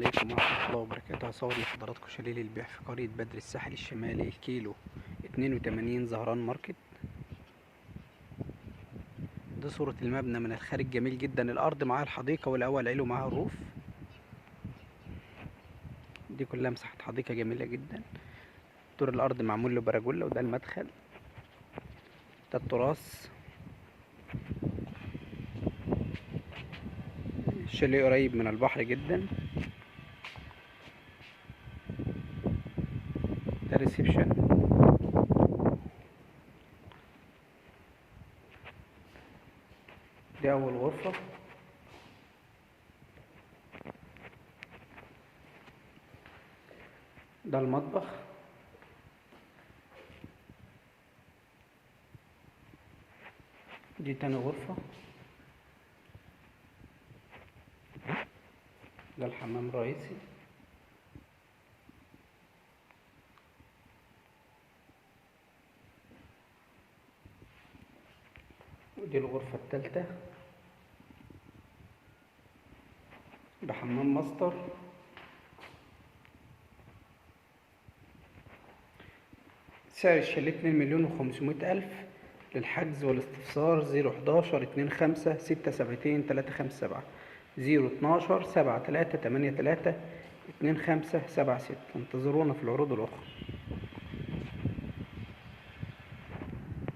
عليكم ورحمة الله وبركاته. هصور لحضراتكم شاليه للبيع في قرية بدر الساحل الشمالي، الكيلو 82 زهران ماركت. دي صورة المبنى من الخارج، جميل جدا. الأرض معاها الحديقة والأول علو معاها الروف. دي كلها مساحة حديقة جميلة جدا. دور الأرض معمول له براجولة، وده المدخل، ده التراث. الشاليه قريب من البحر جدا. ده ريسبشن. دي أول غرفة. ده المطبخ. دي تاني غرفة. ده الحمام الرئيسي. ودي الغرفة التالتة بحمام ماستر. سعر الشاليه 2,500,000. للحجز والاستفسار 011-25-672-357، 012-7383-2576. انتظرونا في العروض الأخرى.